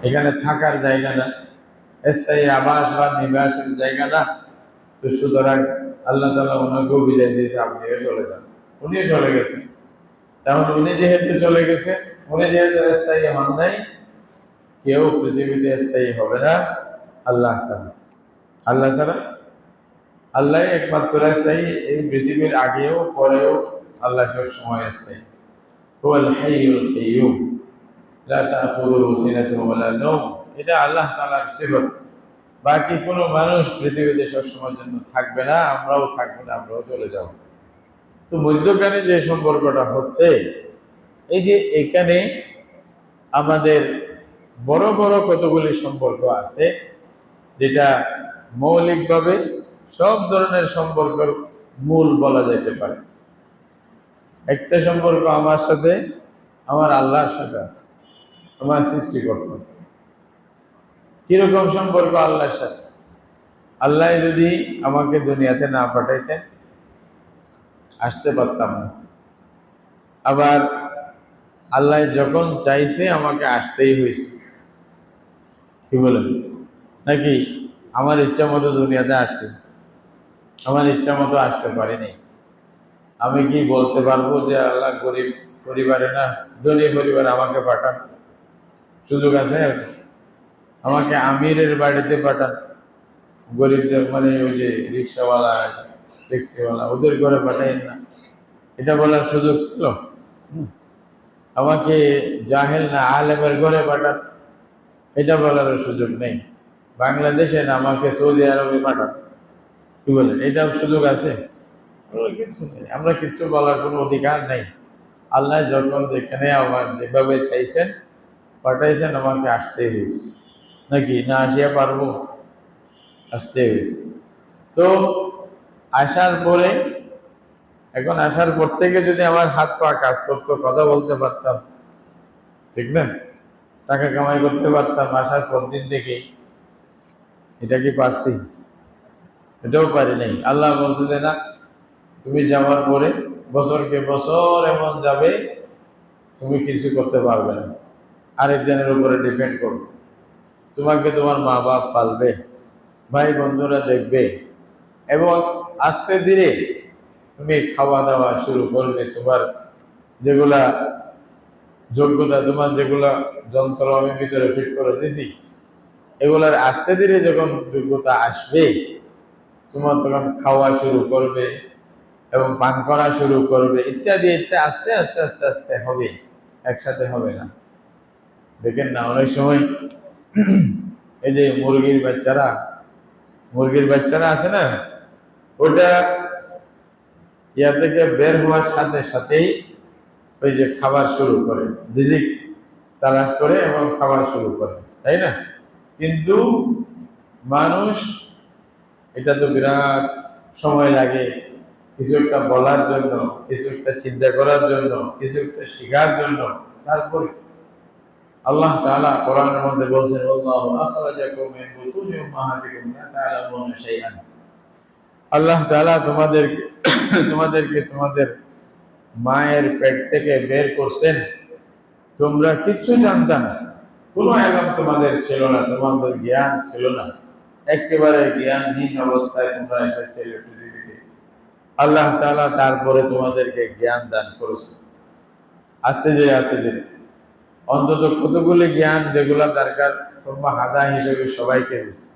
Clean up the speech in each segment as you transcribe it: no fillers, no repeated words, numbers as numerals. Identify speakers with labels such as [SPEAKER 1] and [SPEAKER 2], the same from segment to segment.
[SPEAKER 1] এখানে থাকার জায়গা না, স্থায়ী আবাস বা নিবাসের জায়গা না। তো সুতরাং আল্লাহ তাআলা ওনাকেও বিদায় দিয়েছে, আপনিও চলে যান। উনিও চলে গেছেন। তাহলে উনি যেহেতু চলে গেছে, উনি যেহেতু স্থায়ী হন নাই, কেউ পৃথিবীতে স্থায়ী হবে না আল্লাহ ছাড়া। আল্লাহ ছাড়া আল্লাহ একমাত্র স্থায়ী। এই পৃথিবীর আগেও পরেও আল্লাহ সব সময় স্থায়ী। হুয়াল হাইয়ুল কাইয়্যুম লা তাখুযুহু সিনাতুন ওয়ালা নাওম। এটা আল্লাহ তাআলার সিফত। বাকি কোনো মানুষ পৃথিবীতে সবসময়ের জন্য থাকবে না, আমরাও থাকবো না, আমরাও চলে যাব। তো মধ্যখানে যে সম্পর্কটা হচ্ছে, এই যে এখানে আমাদের বড় বড় কতগুলি সম্পর্ক আছে, যেটা মৌলিকভাবে সব ধরনের সম্পর্কের মূল বলা যেতে পারে। একটা সম্পর্ক আমার সাথে, আমার আল্লাহর সাথে আছে, আমার সৃষ্টিকর্তা। কিরকম সম্পর্ক আল্লাহর সাথে? আল্লাহ যদি আমাকে দুনিয়াতে না পাঠাইতেন, আসতে পারতাম না। আবার আল্লাহ যখন চাইছে আমাকে আসতেই হয়েছে। কি বলেন? নাকি আমার ইচ্ছা মতো দুনিয়াতে আসছে? আমার ইচ্ছা মতো আসতে পারিনি। আমি কি বলতে পারবো যে আল্লাহ গরিব পরিবারে না, ধনী পরিবারে আমাকে পাঠান? সুযোগ আছে? আমাকে আমিরের বাড়িতে পাঠান, গরিবদের মানে ওই যে রিক্সাওয়ালা, ট্যাক্সিওয়ালা, ওদের ঘরে পাঠাইন না, এটা বলার সুযোগ ছিল? আমাকে জাহেল না আলেমের ঘরে পাঠান, এটা বলার সুযোগ নেই। বাংলাদেশে না আমাকে সৌদি আরবে পাঠান, কি বলেন, এটাও সুযোগ আছে? কিচ্ছু নেই, আমরা কিচ্ছু বলার কোনো অধিকার নেই। আল্লাহ যখন যেখানে আমার যেভাবে চাইছেন পাঠাইছেন, আমাকে আসতেই হয়েছে। নাকি না আসিয়া পারবো? আসতে হয়েছে। তো আসার পরে, এখন আসার পর থেকে যদি আমার হাত পা কাজ করতো, কথা বলতে পারতাম, ঠিক না, টাকা কামাই করতে পারতাম, আসার পর দিন থেকে, এটা কি পারছি? এটাও পারি নাই। আল্লাহ বলছে যে না, তুমি যাওয়ার পরে বছরকে বছর এমন যাবে, তুমি কিছু করতে পারবে না, আরেকজনের উপরে ডিপেন্ড করবে। তোমাকে তোমার মা বাপ পালবে, ভাই বন্ধুরা দেখবে, এবং আস্তে ধীরে তুমি খাওয়া দাওয়া শুরু করবে। তোমার যেগুলা যোগ্যতা, তোমার যেগুলা যন্ত্র আমি ভিতরে ফিট করে দিয়েছি, এগুলার আস্তে ধীরে যখন যোগ্যতা আসবে, তোমার তখন খাওয়া শুরু করবে এবং পান করা শুরু করবে, ইত্যাদি ইত্যাদি। আস্তে আস্তে আস্তে আস্তে হবে, একসাথে হবে না। দেখেন না, অনেক সময় এই যে মুরগির বাচ্চারা আছে না, ওটা ইয়া থেকে বের হওয়ার সাথে সাথেই ওই যে খাবার শুরু করে, রিজিক তালাশ করে এবং খাবার শুরু করে, তাই না? কিন্তু মানুষ, এটা তো বিরাট সময় লাগে কিছু একটা বলার জন্য, কিছু একটা চিন্তা করার জন্য, কিছু একটা শেখার জন্য। তারপরে আল্লাহ তাআলা কোরআনের মধ্যে বলছেন, আল্লাহু আখরাজাকুম মিন বুতুনি উম্মাহাতিকুম লা তা'লামুনা শাইআন। আল্লাহ তাআলা তোমাদেরকে তোমাদের মায়ের পেট থেকে বের করছেন, তোমরা কিচ্ছু জানতা না, কোনো এলম তোমাদের ছিল না, তোমাদের জ্ঞান ছিল না, একেবারে জ্ঞানহীন অবস্থায় তোমরা এসেছিলে পৃথিবীতে। আল্লাহ তাআলা তারপরে তোমাদেরকে জ্ঞান দান করেছে। আস্তে ধীরে আস্তে ধীরে অন্তত কতগুলি জ্ঞান যেগুলা দরকার, তোমরা হাদা হিসেবে সবাইকে দিচ্ছে।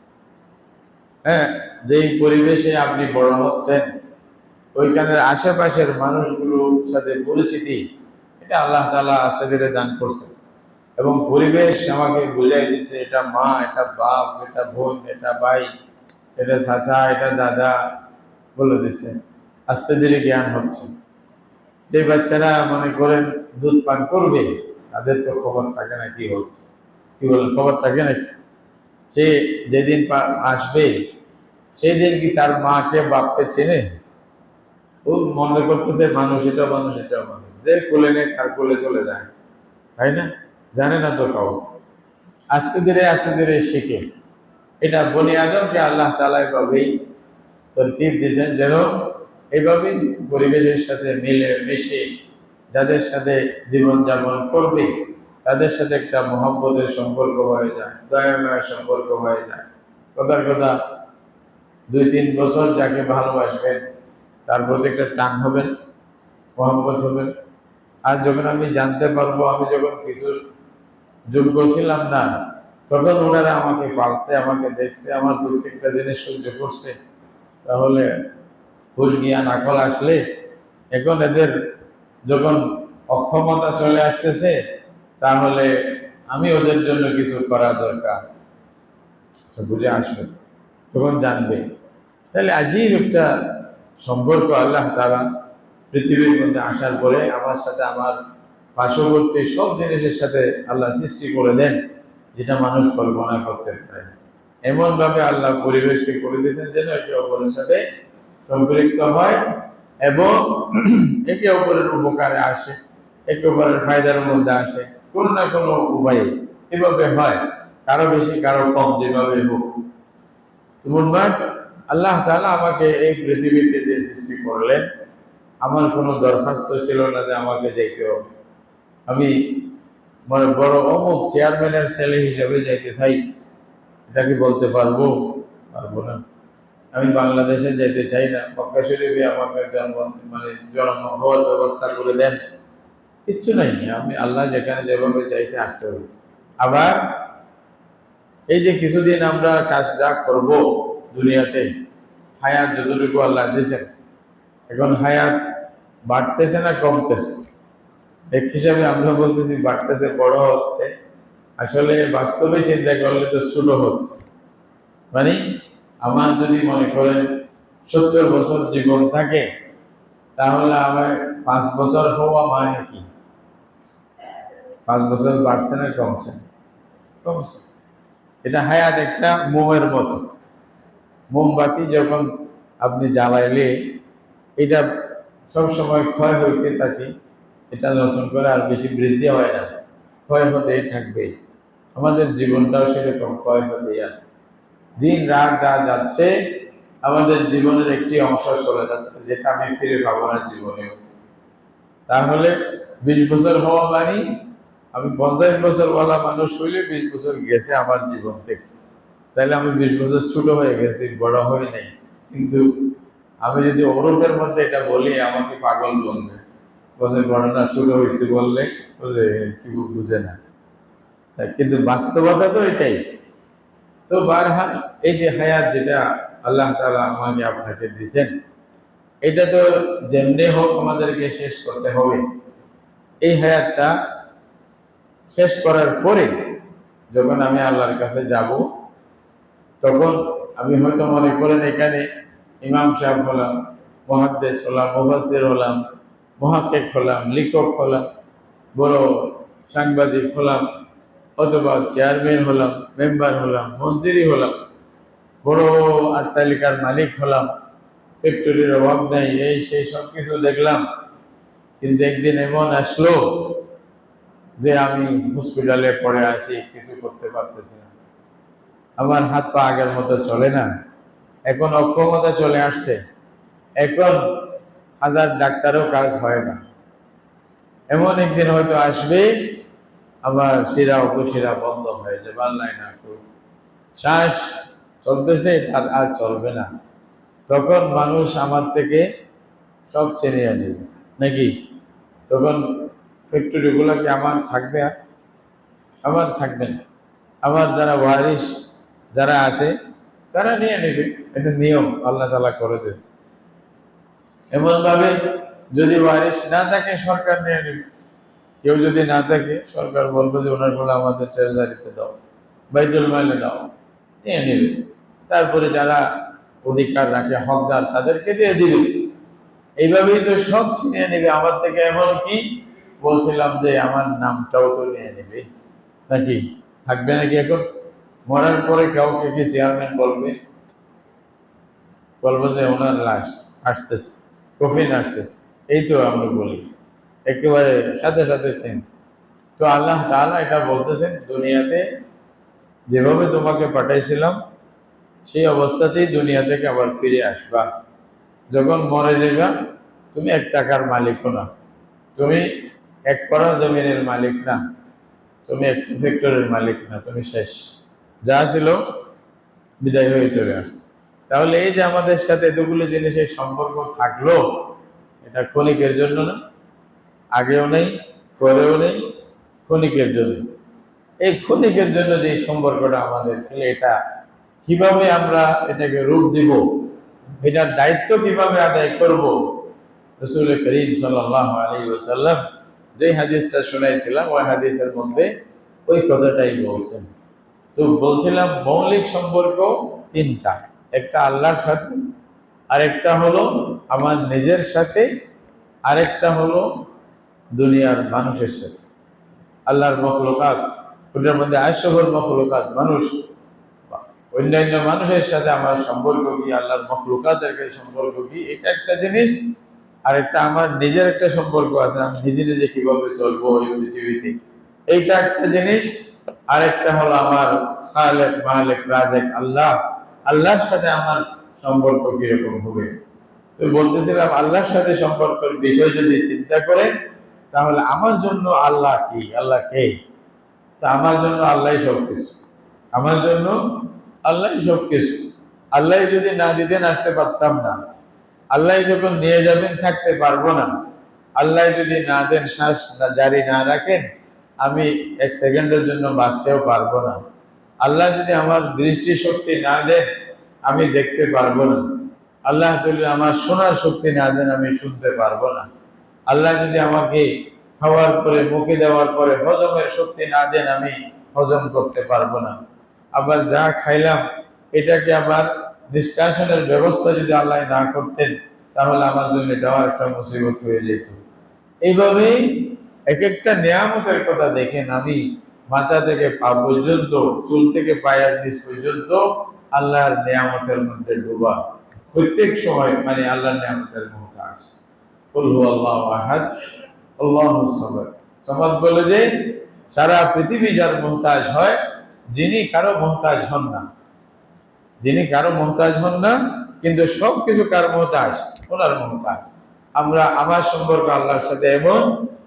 [SPEAKER 1] হ্যাঁ, যেই পরিবেশে আপনি বড় হচ্ছেন, ওইখানের আশেপাশের মানুষগুলোর সাথে পরিচিতি, এটা আল্লাহ তাআলা আস্তে ধীরে দান করছে। এবং পরিবেশ আমাকে বুঝাই দিচ্ছে, এটা মা, এটা বাপ, এটা বোন, এটা ভাই, এটা চাচা, এটা দাদা, বলে দিচ্ছে। আস্তে ধীরে জ্ঞান হচ্ছে। যে বাচ্চারা মনে করেন দুধ পান করবে, তাদের তো খবর থাকে না কি হচ্ছে, কি বলেন, খবর থাকে নাকি? সে যেদিন আসবে, সেদিন কি তার মাকে বাপকে চেনে? ও মনে করতেছে মানুষ, এটা মানুষ, এটাও মানুষ, যে কোলে নেই তার কোলে চলে যায়, তাই না? জানে না তো কাউ। আস্তে ধীরে শিখে। এটা বনি আদমকে আল্লাহ তাআলা এভাবেই তরতিব দিয়েছেন, যেন এইভাবেই পরিবেশের সাথে মিলে মিশে যাদের সাথে জীবন যাপন করবে, তাদের সাথে একটা মহব্বতের সম্পর্ক হয়ে যায়, দয়া মায়ের সম্পর্ক হয়ে যায়। কথার কথা 2-3 বছর যাকে ভালোবাসবেন তার প্রতি একটা টান হবেন, মহব্বত হবেন। আর যখন আমি জানতে পারবো আমি যখন কিছু যোগ্য ছিলাম না, তখন ওনারা আমাকে পালছে, আমাকে দেখছে, আমার প্রত্যেকটা জিনিস সহ্য করছে, তাহলে হুশ জ্ঞান আকল আসলে এখন এদের যখন অক্ষমতা চলে আসতেছে, তাহলে আমি ওদের জন্য কিছু করা দরকার, বুঝে আসবে, তখন জানবে। তাহলে আজীব একটা সম্পর্ক আল্লাহ তাআলা পৃথিবীর মধ্যে আসার পরে আমার সাথে আমার পার্শ্ববর্তী সব জিনিসের সাথে আল্লাহ সৃষ্টি করে দেন, যেটা মানুষ কল্পনা করতে পারে। এমন ভাবে আল্লাহ পরিবেশকে করে দিয়েছেন যেন একে অপরের সাথে সম্পৃক্ত হয় এবং একে অপরের উপকারে আসে, একে অপরের ফায়দার মধ্যে আসে, কোনো না কোনো উপায়ে এভাবে হয়, কারো বেশি কারো কম, যেভাবে হোক। মুনবাদ আল্লাহ তাআলা আমাকে এই পৃথিবীতে যে সৃষ্টি করলেন, আমার কোনো দরখাস্ত ছিল না যে আমাকে যেতে হবে। আমি মানে বড় অমুক চেয়ারম্যানের ছেলে হিসেবে যেতে চাই, এটা কি বলতে পারবো? পারবো না। আমি বাংলাদেশে যেতে চাই না, মক্কা শরীফে আমাকে জন্ম হওয়ার ব্যবস্থা করে দেন, কিচ্ছু নাই। আমি আল্লাহ যেখানে যেভাবে চাইছে আসতে হয়েছে। আবার এই যে কিছুদিন আমরা কাজ যা করব দুনিয়াতে, হায়াত যতটুকু আল্লাহ দিয়েছেন, এখন হায়াত বাড়তেছে না কমতেছে? এক হিসাবে আমরা বলতেছি বাড়তেছে, বড় হচ্ছে, আসলে বাস্তবে চিন্তা করলে তো ছোট হচ্ছে। মানে আমার যদি মনে করেন 70 বছর জীবন থাকে, তাহলে আমার 5 বছর হওয়া মানে কি? 5 বছর বাড়ছে না কমছে? কমছে। এটা হায়াত একটা মোমের মতো। মোমবাতি যখন আপনি জ্বালাইলে এটা সব সময় ক্ষয় হইতে থাকে, এটা নতুন করে আর বেশি বৃদ্ধি হয় না, ক্ষয় হতেই থাকবে। আমাদের জীবনটাও সেরকম ক্ষয় হতেই আছে। দিন রাত যা যাচ্ছে, আমাদের জীবনের একটি অংশ চলে যাচ্ছে, যেটা আমি ফিরে পাবো না জীবনেও। তাহলে 20 বছর হওয়া মানে আমি 50 বছর ওয়ালা মানুষ হইলে 20 বছর গেছে আমার জীবন থেকে, তাহলে আমি 20 বছর ছোট হয়ে গেছি, বড় হই নাই। কিন্তু আমি যদি ওরফের মধ্যে এটা বলি, আমাকে পাগল বলবে, বলছে ঘটনা ছোট হয়েছে বললে বলছে কি বুঝে না। কিন্তু বাস্তবতা তো এটাই। তো বারহাল এই যে হায়াত যেটা আল্লাহ তাআলা আমাকে আপনাকে দিয়েছেন, এটা তো যেমনি হোক আমাদেরকে শেষ করতে হবে। এই হায়াতটা শেষ করার পরে যখন আমি আল্লাহর কাছে যাব, তখন আমি হয়তো মনে করেন এখানে ইমাম সাহেব হলাম, মুহাদ্দিস হলাম, মুফাসসির হলাম, মুহাক্কিক হলাম, লেখক হলাম, বড় সাংবাদিক হলাম, অথবা চেয়ারম্যান হলাম, মেম্বার হলাম, মন্ত্রী হলাম, বড় অট্টালিকার মালিক হলাম, ফ্যাক্টরির অভাব নেই, এই সেই সব কিছু দেখলাম। কিন্তু একদিন এমন আসলো যে আমি হসপিটালে পড়ে আছি, কিছু করতে পারতেছি না, আমার হাত পা আগের মতো চলে না, এখন অক্ষমতা চলে আসছে, এখন 1000 ডাক্তারও কাজ হয় না। এমন একদিন হয়তো আসবে আমার শিরা উপশিরা বন্ধ হয়ে যাবে, আল্লাহ না করুক। শ্বাস চলতেছে, আর চলবে না। তখন মানুষ আমার থেকে সব ছিনিয়ে নেবে নাকি? তখন ফ্যাক্টরি গুলা কি আমার থাকবে? আর আমার থাকবে না। আমার যারা ওয়ারিস যারা আছে তারা নিয়ে নেবে, এটা নিয়ম আল্লাহ তাআলা করে দিয়েছে। এমন ভাবে যদি ওয়ারিস না থাকে সরকার নিয়ে নেবে। কেউ যদি না থাকে, সরকার বলবে যে ওনার গুলো আমাদের ট্রেজারিতে দাও, বাইতুল মালে দাও, নিয়ে নেবে। তারপরে যারা অধিকার রাখে, হকদার, তাদেরকে দিয়ে দিবে। এইভাবেই তো সব ছিনিয়ে নেবে আমার থেকে। এমন কি বলছিলাম যে আমার নামটাও তো নিয়ে নেবে নাকি? থাকবে নাকি? এখন মরার পরে কাউকে কি চেয়ারম্যান বলবে? বলবো যে ওনার লাশ আসতেছে, কফিন আসতেছে, এই তো আমরা বলি, একেবারে সাথে সাথে চেঞ্জ। তো আল্লাহ তাআলা এটা বলতেছেন, দুনিয়াতে যেভাবে তোমাকে পাঠাইছিলাম সেই অবস্থাতেই দুনিয়া থেকে আবার ফিরে আসবা। যখন মরে যাবা, তুমি 1 টাকার মালিকও না, তুমি 1 কড়া জমিনের মালিক না, তুমি একটা ফ্যাক্টরির মালিক না, তুমি শেষ, যা ছিল বিদায় হয়ে চলে আসছে। তাহলে এই যে আমাদের সাথে এতগুলো জিনিসের সম্পর্ক থাকলো, এটা ক্ষণিকের জন্য না, আগেও নেই, পরেও নেই, ক্ষণিকের জন্য। এই ক্ষণিকের জন্য যে সম্পর্কটা আমাদের ছিল, এটা কিভাবে আমরা এটাকে রূপ দিব, এটার দায়িত্ব কিভাবে আদায় করব, রাসূল করিম সাল্লাল্লাহু আলাইহি ওয়াসাল্লাম যে হাদিসটা শুনাইছিলাম, ওই হাদিসের মধ্যে ওই কথাটাই বলছেন। তো বলছিলাম মৌলিক সম্পর্ক তিনটা, একটা আল্লাহর সাথে, আরেকটা হলো আমার নিজের সাথে, আরেকটা হলো দুনিয়ার মানুষের সাথে, আল্লাহর মখলুকাত, ওটার মধ্যে আয়শবর মখলুকাত মানুষ, অন্যান্য মানুষের সাথে আমার সম্পর্ক কি, আল্লাহর মখলুকাতের সাথে সম্পর্ক কি, এটা একটা জিনিস। আরেকটা আমার নিজের একটা সম্পর্ক আছে, আমি নিজে নিজে কিভাবে চলবো এই পৃথিবীতে, এইটা একটা জিনিস। আরেকটা হলো আমার খালেক মালিক রাজেক আল্লাহ, আল্লাহর সাথে আমার সম্পর্ক কিরকম হবে। তো বলতেছিলাম আল্লাহর সাথে সম্পর্কের বিষয় যদি চিন্তা করে, তাহলে আমার জন্য আল্লাহ কি, আল্লাহ কে? তা আমার জন্য আল্লাহ সবকিছু, আমার জন্য আল্লাহ সবকিছু। আল্লাহ যদি না দিতেন আসতে পারতাম না, আল্লাহ যখন নিয়ে যাবেন থাকতে পারবো না, আল্লাহ যদি না দেন, শ্বাস জারি না রাখেন, আমি এক সেকেন্ডের জন্য বাঁচতেও পারবো না। আল্লাহ যদি আমার দৃষ্টি শক্তি না দেন, আমি দেখতে পারবো না। আল্লাহ যদি আমার শোনার শক্তি না দেন, আমি শুনতে পারবো না। আল্লাহ যদি আমাকে খাওয়ার পরে, মুখে দেওয়ার পরে হজমের শক্তি না দেন, আমি হজম করতে পারবো না। আবার যা খাইলাম এটাকে আবার নিষ্কাশনের ব্যবস্থা যদি আল্লাহ না করতেন, তাহলে আমার জন্য এটাও একটা মুসিবত হয়ে যেত। এইভাবেই এক একটা নিয়ামতের কথা দেখেন, আমি মাথা থেকে পা পর্যন্ত, চুল থেকে পায়ের নিচ পর্যন্ত আল্লাহর নিয়ামতের মধ্যে ডোবা, প্রত্যেক সময় মানে আল্লাহর নিয়ামতের মুহতাজ। কুল হুয়াল্লাহু আহাদ আল্লাহুস সামাদ। সামাদ বলে যে সারা পৃথিবী যার মুহতাজ হয়, যিনি কারো মুহতাজ হন না, যিনি কারো মুহতাজ হন না, কিন্তু সবকিছু কার মুহতাজ, ওনার মুহতাজ। আমার সম্পর্ক আল্লাহর সাথে এমন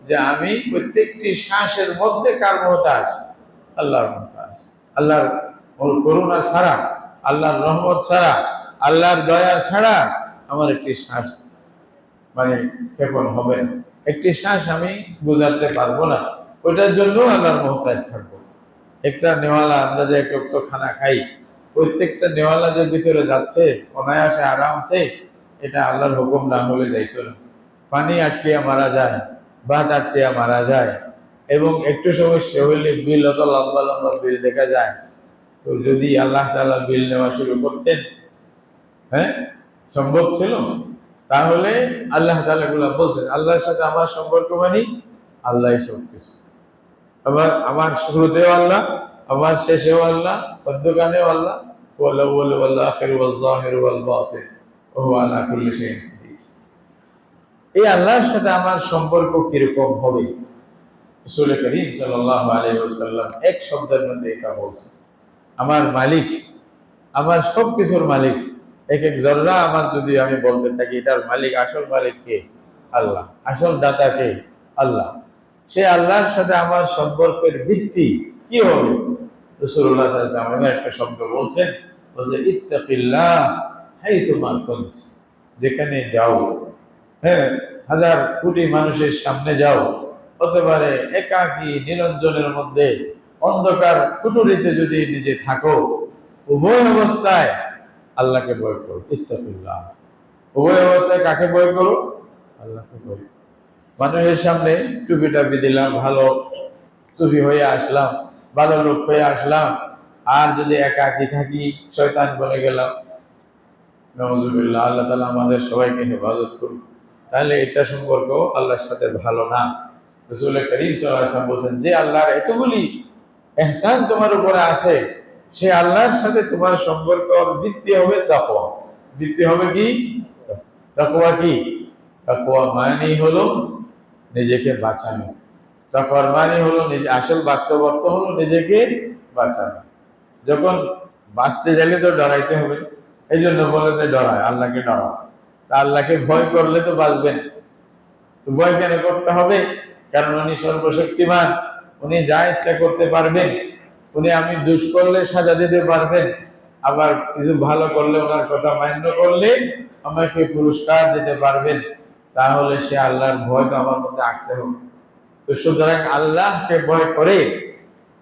[SPEAKER 1] যে আমি প্রত্যেকটি শ্বাসের মধ্যে কার মুহতাজ, আল্লাহর মুহতাজ। আল্লাহর করুণা ছাড়া, আল্লাহর রহমত ছাড়া, আল্লাহর দয়া ছাড়া আমার একটি শ্বাস মানে কেমন হবে না, একটি শ্বাস আমি বুঝাতে পারবো না। ওইটার জন্য আল্লাহর মুহতাজ থাকবো। একটা নেওয়ালা, আমরা যে এক ওয়াক্ত খানা খাই, প্রত্যেকটা নেওয়ালা যে ভিতরে যাচ্ছে অনায়াসে আরামসে, এটা আল্লাহর হুকুম না হলে যাইতো না। পানি আটকিয়া মারা যায়, ভাত আটকিয়া মারা যায়, এবং একটু সমস্যা হইলে বিল, অত লম্বা লম্বা বিল দেখা যায়। তো যদি আল্লাহ তাআলা বিল নেওয়া শুরু করতেন, হ্যাঁ, সম্ভব ছিল, তাহলে আল্লাহ তাআলা গুলা বলছেন আল্লাহর সাথে আমার সম্পর্ক মানে আল্লাহই সবকিছু। আবার আমার শুরুতেও আল্লাহ, আমার শেষেও আল্লাহ, মধ্যখানেও আল্লাহ, ওয়াল আউয়াল ওয়াল আখির ওয়াল যাহির ওয়াল বাতিন ওয়া হুয়া আলা কুল্লি শাইইন কাদির। এই আল্লাহর সাথে আমার সম্পর্ক কিরকম হবে? রাসূল করিম সাল্লাল্লাহু আলাইহি ওয়াসাল্লাম এক শব্দের মধ্যে এটা বলছেন, আমার মালিক, আমার সবকিছুর মালিক। এক এক জররা আমার যদি আমি বলতে থাকি এটার মালিক, আসল মালিক কে? আল্লাহ। আসল দাতা কে? আল্লাহ। সে আল্লাহর সাথে আমার সম্পর্কের ভিত্তি কি হবে? রাসূলুল্লাহ সাল্লাল্লাহু আলাইহি ওয়াসাল্লাম একটা শব্দ বলছেন, বলছে ইত্তাকিল্লাহ হাইথুমা কুনত। যেখানে যাও, হ্যাঁ, হাজার কোটি মানুষের সামনে যাও, হতে পারে একাকী নিরঞ্জনের মধ্যে অন্ধকার কুটুরিতে যদি নিজে থাকো, উভয় অবস্থায় আল্লাহকে ভয় করো। ইত্তাকিল্লাহ, উভয় অবস্থায় কাকে ভয় করো? আল্লাহকে ভয় করো। মানুষের সামনে টুপি টাপি দিলাম, ভালো সুফি হয়ে আসলাম, ভালো লোক হয়ে আসলাম, আর যদি একাকী থাকি শয়তান বনে গেলাম, নাউযুবিল্লাহ, আল্লাহ তাআলা আমাদের সবাইকে হেফাজত করুন। তাহলে এটা সম্পর্ক আল্লাহর সাথে ভালো না। রাসূল করিম সাল্লাল্লাহু আলাইহি ওয়াসাল্লাম বলেন, যে আল্লাহর এতগুলি ইহসান তোমার উপরে আছে, সে আল্লাহর সাথে তোমার সম্পর্ক ভিত্তি হবে তাকওয়া। ভিত্তি হবে কি? তাকওয়া। কি তাকওয়া? মানে হলো নিজেকে বাঁচানো। তাকওয়ার মানে হলো নিজে, আসল বাস্তব অর্থ হলো নিজেকে বাঁচানো। যখন বাঁচতে গেলে তো ডরাইতে হবে, এই জন্য বলে যে ডরায়, আল্লাহকে ডরাও। তা আল্লাহকে ভয় করলে তো বাঁচবেন। তো ভয় কেন করতে হবে? কারণ উনি সর্বশক্তিমান, উনি যা ইচ্ছা করতে পারবেন, উনি আমি দুষ করলে সাজা দিতে পারবেন, আবার কিছু ভালো করলে ওনার কথা মান্য করলে আমাকে পুরস্কার দিতে পারবেন। তাহলে সে আল্লাহর ভয় তো আমার মধ্যে আসতে হবে। তো সুতরাং আল্লাহকে ভয় করে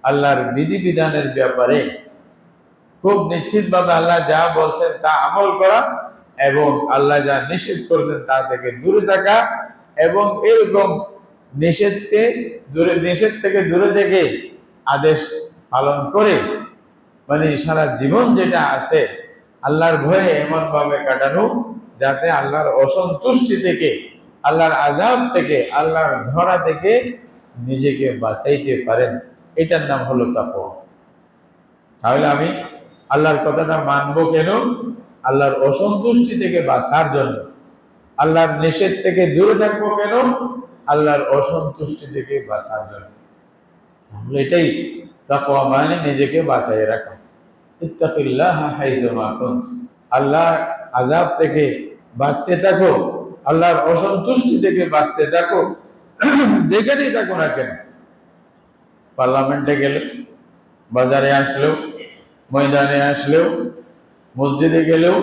[SPEAKER 1] আল্লাহর বিধিবিধানের ব্যাপারে খুব নিশ্চিতভাবে আল্লাহ যা বলছেন তা আমল করা, এবং আল্লাহ যা নিষেধ করেছেন তা থেকে দূরে থাকা, এবং এরকম নিষেধ থেকে দূরে থেকে আদেশ পালন করে মানে সারা জীবন যেটা আছে আল্লাহর ভয়ে এমন ভাবে কাটানো যাতে আল্লাহর অসন্তুষ্টি থেকে, আল্লাহর আযাব থেকে, আল্লাহর ধরা থেকে নিজেকে বাঁচাইতে পারেন। এটার নাম হলো তাকওয়া। তাহলে আমি আল্লাহর কথাটা মানবো কেন? আল্লাহর অসন্তুষ্টি থেকে বাঁচার জন্য। আল্লাহর নিষেধ থেকে দূরে থাকবো কেন? আল্লাহর অসন্তুষ্টি থেকে বাঁচার জন্য। তাহলে এটাই তাকওয়া, মানে নিজেকে বাঁচাই রাখা। ইত্তাকিল্লাহ হাইযুমা কুনত, আল্লাহর আযাব থেকে বাঁচতে থাকো, আল্লাহর অসন্তুষ্টি থেকে বাঁচতে থাকো, যেখানেই থাকো না কেন। পার্লামেন্টে গেলে, বাজারে আসলেও, ময়দানে আসলেও, মসজিদে গেলেও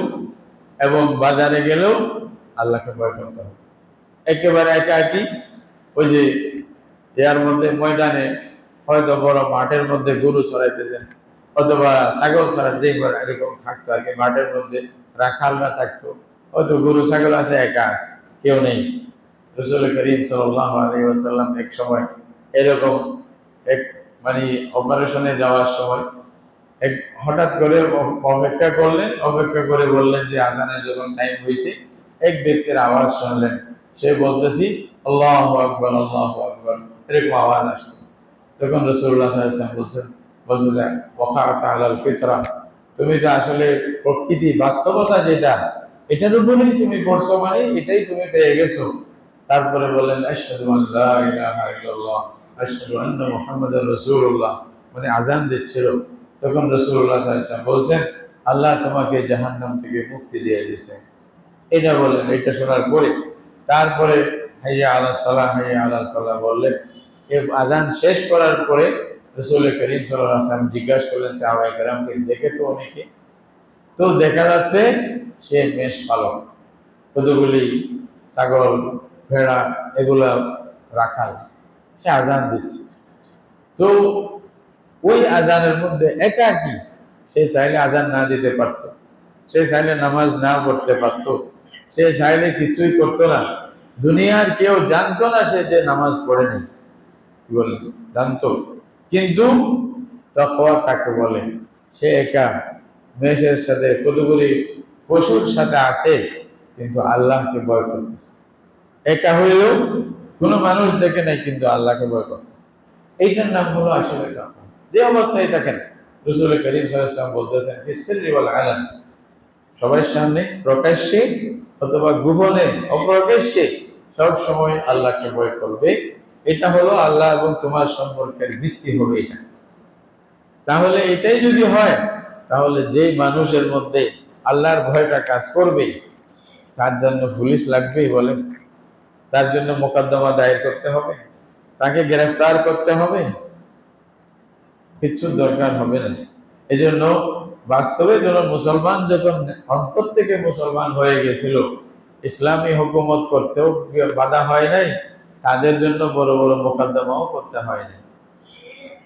[SPEAKER 1] এবং বাজারে গেলেও আল্লাহকে ভয় করতে হবে। একেবারে একাকী ওই যে এর মধ্যে ময়দানে হয়তো বড় মাঠের মধ্যে গরু চড়াইতেছেন অথবা ছাগল ছাড়া যে এরকম থাকতো আর কি, মাঠের মধ্যে রাখালরা থাকতো, হয়তো গরু ছাগল আছে, একা আছে, কেউ নেই। রাসূল করিম সাল্লাল্লাহু আলাইহি ওয়াসাল্লাম এক সময় এরকম এক মানে অপারেশনে যাওয়ার সময় এক হঠাৎ করে অপেক্ষা করলেন, অপেক্ষা করে বললেন যে আজানের যখন টাইম হয়েছে, এক ব্যক্তির আওয়াজ শুনলেন, সে বলতেছি আল্লাহু আকবার আল্লাহু আকবার, এরকম আওয়াজ আসছে। তখন রাসূলুল্লাহ সাল্লাল্লাহু আলাইহি ওয়াসাল্লাম বলছে যে ওয়াকাত আলাল ফিতরা, তুমি যে আসলে প্রকৃতি বাস্তবতা যেটা এটার উপরেই তুমি পড়ছো, মানে এটাই তুমি পেয়ে গেছো। তারপরে বললেন আশহাদু আল্লা ইলাহা ইল্লাল্লাহ আশহাদু আন্না মুহাম্মাদার রাসূলুল্লাহ, মানে আজান দিচ্ছিল। তখন রাসূলুল্লাহ সাল্লাল্লাহু আলাইহি ওয়াসাল্লাম বলছেন আল্লাহ তোমাকে জাহান্নাম থেকে মুক্তি দিয়ে দিয়েছে। এটা বললেন। এটা শোনার পরে তারপরে হাইয়া আলাস সালাহ হাইয়া আলাল ফালাহ বললেন। এই আজান শেষ করার পরে রাসূল করিম সাল্লাল্লাহু আলাইহি ওয়াসাল্লাম জিজ্ঞাসা করলেন সাহাবায়ে কেরামকে, দেখে তো অনেকে, তো দেখা যাচ্ছে সে মেষ পালক, কতগুলি ছাগল ভেড়া এগুলা রাখাল, সে আজান দিচ্ছে। তো ওই আজানের মধ্যে একাকী, সে চাইলে আজান না দিতে পারত, সে চাইলে নামাজ না পড়তে পারত, সে চাইলে কিছুই করতো না। দুনিয়ার কেউ জানতো না সে যে নামাজ পড়েনি, কি বলে জানতো, কিন্তু তাকওয়া কাকে বলে? সে একা মেষের সাথে কতগুলি পশুর সাথে আছে, কিন্তু আল্লাহকে ভয় করতেছে। একা হইলেও কোনো মানুষ দেখে নাই, কিন্তু আল্লাহকে ভয় করতেছে। এইটার নাম হলো আসলে তাকওয়া। যে অবস্থায় থাকেন, রাসূল করিম সাল্লাল্লাহু আলাইহি ওয়াসাল্লাম বলতেছেন ফিসসিররি ওয়াল আলান, সবার সামনে প্রকাশ্যে অথবা গোপনে অপ্রকাশ্যে সব সময় আল্লাহকে ভয় করবে। এটা হলো আল্লাহ এবং তোমার সম্পর্কের ভিত্তি হবে এটা। তাহলে এটাই যদি হয়, তাহলে যে মানুষের মধ্যে আল্লাহর ভয়টা কাজ করবে তার জন্য পুলিশ লাগবেই বলেন, তার জন্য মোকদ্দমা দায়ের করতে হবে, তাকে গ্রেফতার করতে হবে, কিচ্ছু দরকার হবে না। এজন্য বাস্তবে যখন মুসলমান যখন অন্তর থেকে মুসলমান হয়ে গেছিল, ইসলামী হুকুমত করতেও বাধা হয় নাই, তাদের জন্য বড় বড় মোকদ্দমাও করতে হয় নাই।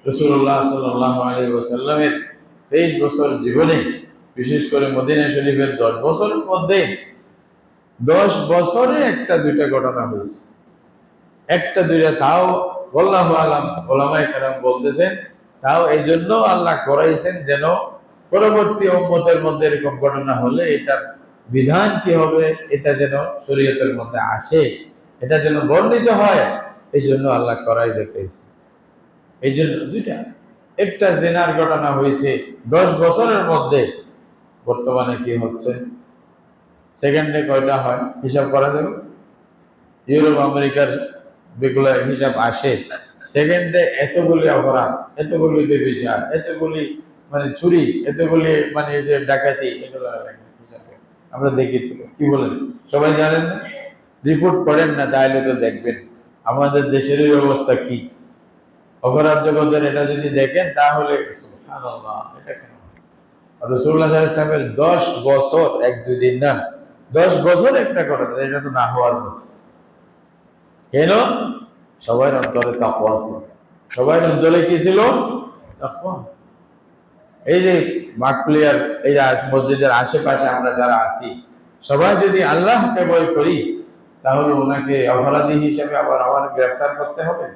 [SPEAKER 1] রাসূলুল্লাহ সাল্লাল্লাহু আলাইহি ওয়াসাল্লামের 23 বছর জীবনে, বিশেষ করে মদিনা শরীফের 10 বছরের মধ্যে 10 বছরে একটা দুইটা ঘটনা হয়েছে, একটা দুইটা, তাও আল্লাহু আলাম, ওলামায়ে কেরাম বলতেছেন তাও এই জন্য আল্লাহ করাইছেন যেন পরবর্তী উম্মতের মধ্যে এরকম ঘটনা হলে এটার বিধান কি হবে এটা যেন শরীয়তের মধ্যে আসে, এটা যেন বর্ণিত হয়, এই জন্য আল্লাহ করাই দেখেছে। এই জন্য দুইটা, একটা জিনার ঘটনা হয়েছে 10 বছরের মধ্যে, বর্তমানে কি হচ্ছে, সেকেন্ডে কয়টা হয় হিসাব করা যাবে? ইউরোপ আমেরিকার যেগুলো হিসাব আসে, সেকেন্ডে এতগুলি অপরাধ, এতগুলি বেবিচার, এতগুলি মানে চুরি, এতগুলি মানে যে ডাকাতি, এগুলো আমরা দেখি তো। কি বলেন, সবাই জানেন না? রিপোর্ট করেন না, তাহলে তো দেখবেন আমাদের দেশের অবস্থা কি। অপরাধ জগতের এটা যদি দেখেন তাহলে সুবহানাল্লাহ, এটা কেন? রাসূলুল্লাহ সাল্লাল্লাহু আলাইহি ওয়াসাল্লামের 10 বছর, 1-2 দিন না, 10 বছর একটা করে, এটা তো না হওয়ার মতো। কেন? সবার অন্তরে তাকওয়া আছে। সবার অন্তরে কি ছিল? তাকওয়া। এই যে মাকলিয়ার, এই যে মসজিদের আশেপাশে আমরা যারা আছি, সবাই যদি আল্লাহকে ভয় করি, তাহলে ওনাকে অপরাধী হিসেবে আবার আমার গ্রেফতার করতে হবে?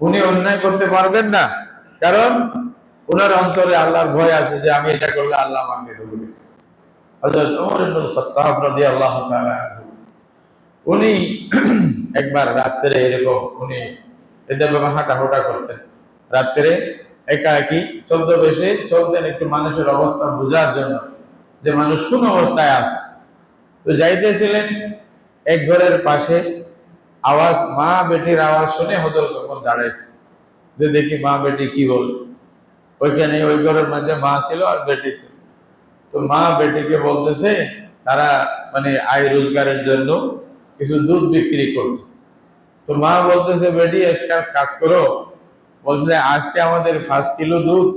[SPEAKER 1] উনি অন্যায় করতে পারবেন না, কারণ ওনার অন্তরে আল্লাহর ভয় আছে যে আমি এটা করলে আল্লাহ আমাকে ধরবে। হযরত ওমর ইবনে খাত্তাব রাদিয়াল্লাহু তাআলা আনহু, উনি একবার রাত্রে এরকম উনি এদের হাঁটাহুটা করতেন, রাত্রে একাকী ছদ্মবেশে চলতেন একটু মানুষের অবস্থা বোঝার জন্য যে মানুষ কোন অবস্থায় আছে। তো যাইতেছিলেন, এক ঘরের পাশে আওয়াজ, মা বেটির আওয়াজ শুনে হযরত তখন দাঁড়াইছে যে দেখি মা বেটি কি বল। ওইখানে ওই ঘরের মধ্যে মা ছিল আর বেটি ছিল। তো মা বেটিকে বলতেছে তারা মানে আয় রোজগারের জন্য কিছু দুধ বিক্রি করত। তো মা বলতেছে বেটি আজকে কাজ করো, বলছে আজকে আমাদের 5 কিলো দুধ,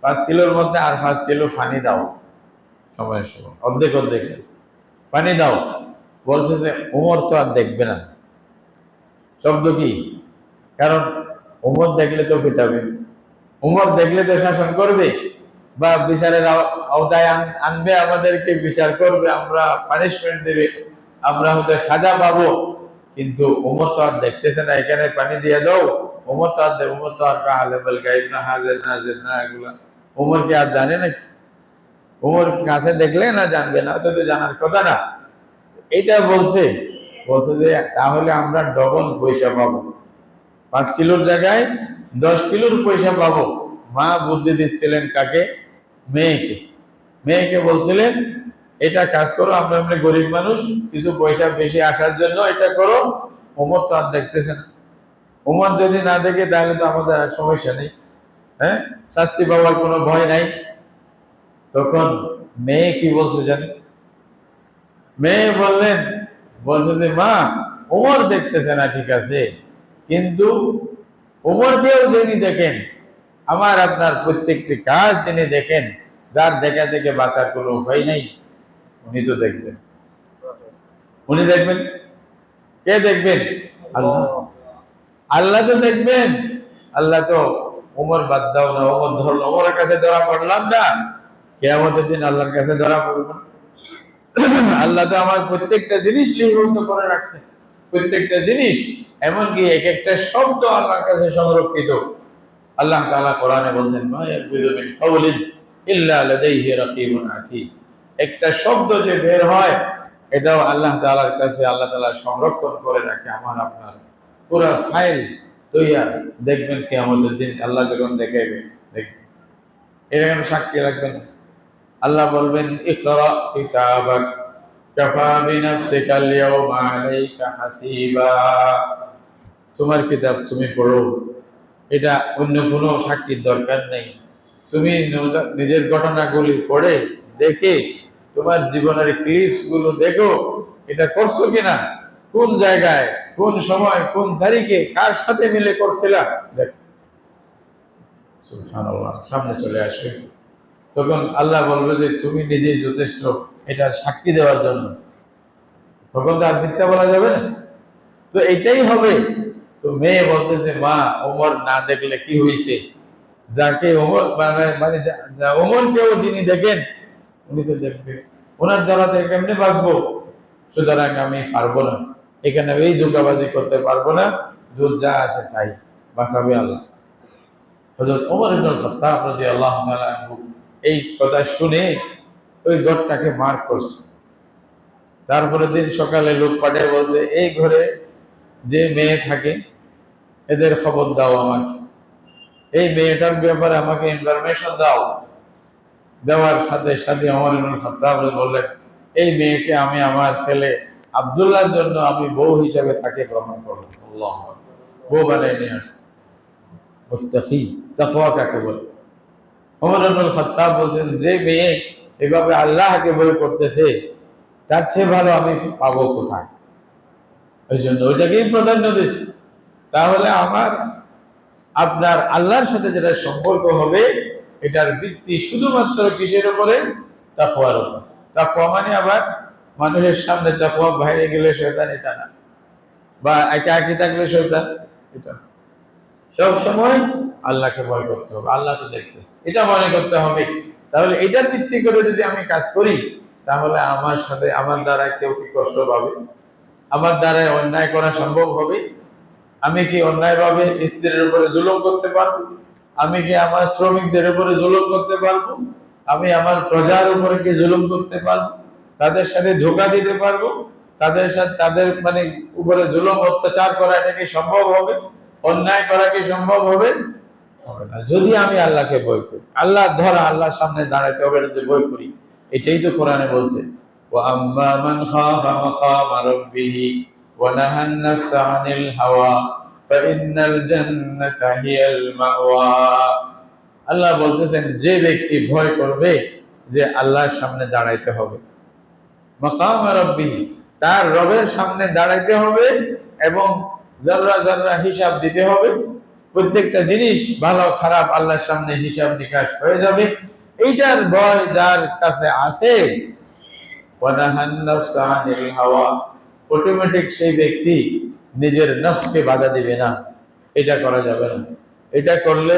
[SPEAKER 1] 5 কিলোর মধ্যে আর 5 কিলো পানি দাও, সময়ের সময় অর্ধেক অর্ধেক পানি দাও। বলছে যে ওমর তো আর দেখবে না। শব্দ কি? কারণ ওমর দেখলে তো পিটাবে, ওমর দেখলে তো শাসন করবে বা বিচারের আওতায় আনবে, আমাদেরকে বিচার করবে, আমরা পানিশমেন্ট দেবে, আমরা হয়তো সাজা পাবো। কিন্তু ওমর তো আর দেখতেছে না, এখানে পানি দিয়ে দাও। ওমর তো আর ওমর তো আর আলেমুল গায়ব না, হাজির নাজির না, এগুলা ওমর কি আর জানে নাকি? ওমর কাছে দেখলে না জানবে না, তো জানার কথা না। এটা বলছে, বলছে যে তাহলে আমরা ডবল পয়সা পাবো, 5 কিলোর জায়গায় 10 কিলোর পয়সা পাবো। মা বুদ্ধি দিচ্ছিলেন কাকে? মেয়েকে। মেয়েকে বলছিলেন এটা কাজ করো, আমরা এমনি গরিব মানুষ, কিছু পয়সা বেশি আসার জন্য এটা করো। ওমর তো আর দেখতেছে না, ওমর যদি না দেখে তাহলে তো আমাদের আর সমস্যা নেই, হ্যাঁ, শাস্তি পাওয়ার কোনো ভয় নাই। তখন মেয়ে কি বলছে জানেন? মেয়ে বললেন, বলছে যে মা ওমর দেখতেছে না ঠিক আছে, কিন্তু ওমরকেও যিনি দেখেন, আমার আপনার প্রত্যেকটি কাজ যিনি দেখেন, যার দেখা থেকে বাঁচার কোনো উপায় নেই, উনি তো দেখবেন। উনি দেখবেন। কে দেখবেন? আল্লাহ। আল্লাহ তো দেখবেন। আল্লাহ তো ওমর বাদ দাও না, ওমর ধরল, ওমরের কাছে ধরা পড়লাম না, কিয়ামতের দিন আল্লাহর কাছে ধরা পড়ব না। আল্লাহ তো আমার প্রত্যেকটা জিনিস লিপিবদ্ধ করে রাখছে, প্রত্যেকটা জিনিস, এমনকি এক একটা শব্দ আল্লাহর কাছে সংরক্ষিত। আল্লাহ তাআলা কোরআনে বলছেন মা ইয়ালফিযু মিন কাওলিন ইল্লা লাদাইহি রাকীবুন আতীদ। একটা শব্দ যে বের হয়, এটাও আল্লাহ তাআলার কাছে আল্লাহ তাআলা সংরক্ষণ করে রাখে। আমার আপনার পুরো ফাইল তৈয়ার, দেখবেন কিয়ামতের দিন আল্লাহ যখন দেখাইবে, দেখবেন এরকম সাক্ষী রাখবেন। আল্লাহ বলবেন ইকরা কিতাবাক কাফা বিনাফসিকা আল-ইয়াওমা আলাইকা হাসিবা। তোমার কিতাব তুমি পড়ো, এটা অন্য কোনো সাক্ষীর দরকার নেই। তুমি নিজের ঘটনাগুলি পড়ে দেখে তোমার জীবনের ক্লিপস গুলো দেখো, এটা করছো কিনা, কোন জায়গায়, কোন সময়, কোন তারিখে, কার সাথে মিলে করছিলা, দেখো। সুবহানাল্লাহ, সামনে চলে আসবে। তখন আল্লাহ বলবে যে তুমি নিজেই যথেষ্ট এটা সাক্ষী দেওয়ার জন্য। তখন তো আর মিথ্যা বলা যাবে না, তো এটাই হবে। তো মেয়ে বলতেছে মা ওমর না দেখলে কি হয়েছে, যাকে ওমর মানে ওমর কেউ যিনি দেখেন, উনি তো দেখবে, ওনার দ্বারা কেমনে বাঁচবো? সুতরাং আমি পারবো না, এখানে এই ধোঁকাবাজি করতে পারবো না, দুধ যা আছে তাই বাঁচাবে আল্লাহ। হযরত ওমর ইবনে খাত্তাব রাদিয়াল্লাহু তাআলা আনহু এই কথা শুনে ওই ঘরটাকে মার্ক করছে। তারপরে দিন সকালে লোক পাঠিয়ে বলছে এই ঘরে যে মেয়ে থাকে এদের খবর দাও আমাকে, এই মেয়েটার ব্যাপারে আমাকে ইনফরমেশন দাও। দেওয়ার সাথে সাথে ওমর ইবনে খাত্তাব বললেন এই মেয়েকে আমি আমার ছেলে আব্দুল্লাহর জন্য আমি বউ হিসেবে তাকে গ্রহণ করব। আল্লাহু আকবার, বউ বানিয়ে নিয়ে আসছে। মুত্তাকি, তাকওয়া কাকে বলে? ওমর ইবনে খাত্তাব বলছেন যে মেয়ে এভাবে আল্লাহকে ভয় করতেছে, তার চেয়ে ভালো আমি পাবো কোথায়? ওই জন্য ওইটাকেই প্রাধান্য দিচ্ছি। তাহলে আমার আপনার আল্লাহর সাথে যেটা সম্পর্ক হবে এটার ভিত্তি শুধুমাত্র কিসের উপরে? তাকওয়ার উপর। তাকওয়া মানে আবার মানুষের সামনে তাকওয়া, বাইরে গেলে শয়তান, এটা না, বা একা একই থাকলে শয়তান, এটা না। সব সময় আল্লাহকে ভয় করতে হবে, আল্লাহ তো দেখতেছে, এটা মনে করতে হবে। তাহলে এটার ভিত্তি করে যদি আমি কাজ করি, তাহলে আমার সাথে আমার দ্বারা কেউ কি কষ্ট পাবে? আমার দ্বারা অন্যায় করা সম্ভব হবে? আমি কি অন্যায়ভাবে স্ত্রীর উপরে জুলুম করতে পারবো? আমি কি আমার শ্রমিকদের উপরে জুলুম করতে পারবো? আমি আমার প্রজার উপরে কি জুলুম করতে পারবো? তাদের সাথে ধোঁকা দিতে পারবো? তাদের সাথে তাদের মানে উপরে জুলুম অত্যাচার করা, এটা কি সম্ভব হবে? অন্যায় করা কি সম্ভব হবে? হবে না। যদি আমি আল্লাহকে ভয় করি, আল্লাহ ধরা, আল্লাহর সামনে দাঁড়াতে হবে, এটা যে ভয় করি, এটাই তো কোরআনে বলছে, ওয়া আম্মা মান খাফা মাকামা রাব্বিহি ওয়া নাহান নাফসা আনিল হাওয়া ফাইন্নাল জান্নাতা হিয়াল মাওয়া। আল্লাহ বলতেছেন, যে ব্যক্তি ভয় করবে যে আল্লাহর সামনে দাঁড়াইতে হবে, মাকামা রাব্বিহি, তার রবের সামনে দাঁড়াইতে হবে এবং যাররা যাররা হিসাব দিতে হবে, প্রত্যেকটা জিনিস ভালো খারাপ আল্লাহর সামনে হিসাব নিকাশ হয়ে যাবে, এইটার ভয় যার কাছে আছে, অটোমেটিক সেই ব্যক্তি নিজের নফসকে বাধা দিবে না। এটা করা যাবে না, এটা করলে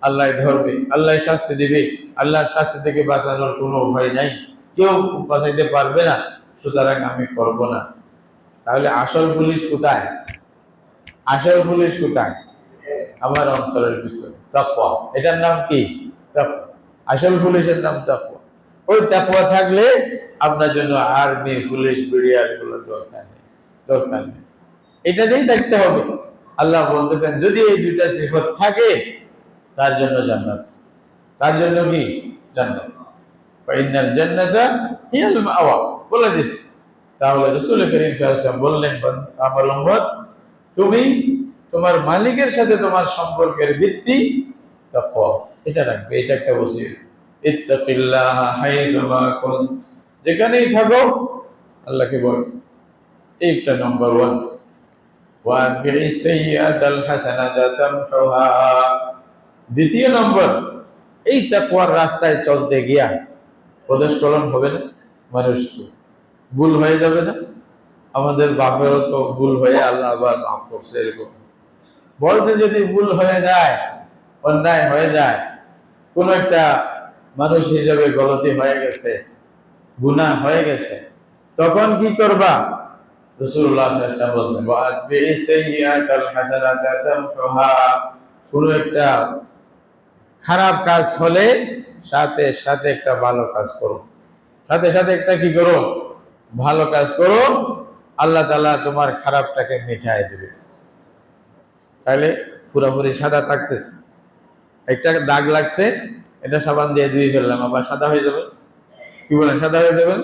[SPEAKER 1] আল্লাহ ধরবে, আল্লাহ শাস্তি দিবে, আল্লাহর শাস্তি থেকে বাঁচানোর কোনো উপায় নাই, কেউ বাঁচাইতে পারবে না, সুতরাং আমি করব না। তাহলে আসল পুলিশ কোথায়? আসল পুলিশ কোথায়? আমার অন্তরের ভিতরে তাকওয়া। এটার নাম কি? তাকওয়া। আসল পুলিশের নাম তাকওয়া। ওই তাকওয়া থাকলে আপনার জন্য আর্মি, পুলিশ, বিডিআর গুলো দরকার নেই, দরকার নেই। এটাতেই দেখতে হবে। আল্লাহ বলতেছেন, যদি এই দুইটা সিফত থাকে, তার জন্য জান্নাত। তার জন্য কি? জান্নাত। ফাইনাল জান্নাতা হিয়াল মাওয়া বলে দিস। তাহলে রাসূল করিম সাল্লাল্লাহু আলাইহি ওয়াসাল্লাম বললেন, আমার উম্মত, তুমি তোমার মালিকের সাথে তোমার সম্পর্কের ভিত্তি তাকওয়া, এটা রাখবে। এটা একটা ওসিয়ত। ইত্তাকিল্লাহ হাইযুমা কুনত, যেখানেই থাকো আল্লাহকে ভয়। এইটা নাম্বার 1। ওয়া আতবি'is সাইয়্যাতাল হাসানাতা তামহুহা। দ্বিতীয় নম্বর, এই তাকওয়ার রাস্তায় চলতে গিয়া পদস্খলন হবে না? মানুষ তো ভুল হয়ে যাবে না? আমাদের বাপেরও তো ভুল হয়ে আল্লাহ আবার মাফ করছে, এরকম বলছে। যদি ভুল হয়ে যায়, অন্যায় হয়ে যায়, কোন একটা মানুষ হিসেবে গলতি হয়ে গেছে, গুনাহ হয়ে গেছে, তখন কি করবা? রাসূলুল্লাহ সাল্লাল্লাহু আলাইহি ওয়াসাল্লাম বলেন, ওয়া আতবি'is সাইয়্যাতাল হাসানাতা তামহুহা। কোন একটা খারাপ কাজ হলে সাথে সাথে একটা ভালো কাজ করো, সাথে সাথে একটা কি করো? ভালো কাজ করো। আল্লাহ তাআলা তোমার খারাপটাকে মিটায় দিবে। তাহলে পুরোপুরি সাদা থাকতেছে। একটা দাগ লাগছে, এটা সাবান দিয়ে ধুয়ে ফেললাম, আবার সাদা হয়ে যাবে? কি বলেন, সাদা হয়ে যাবে?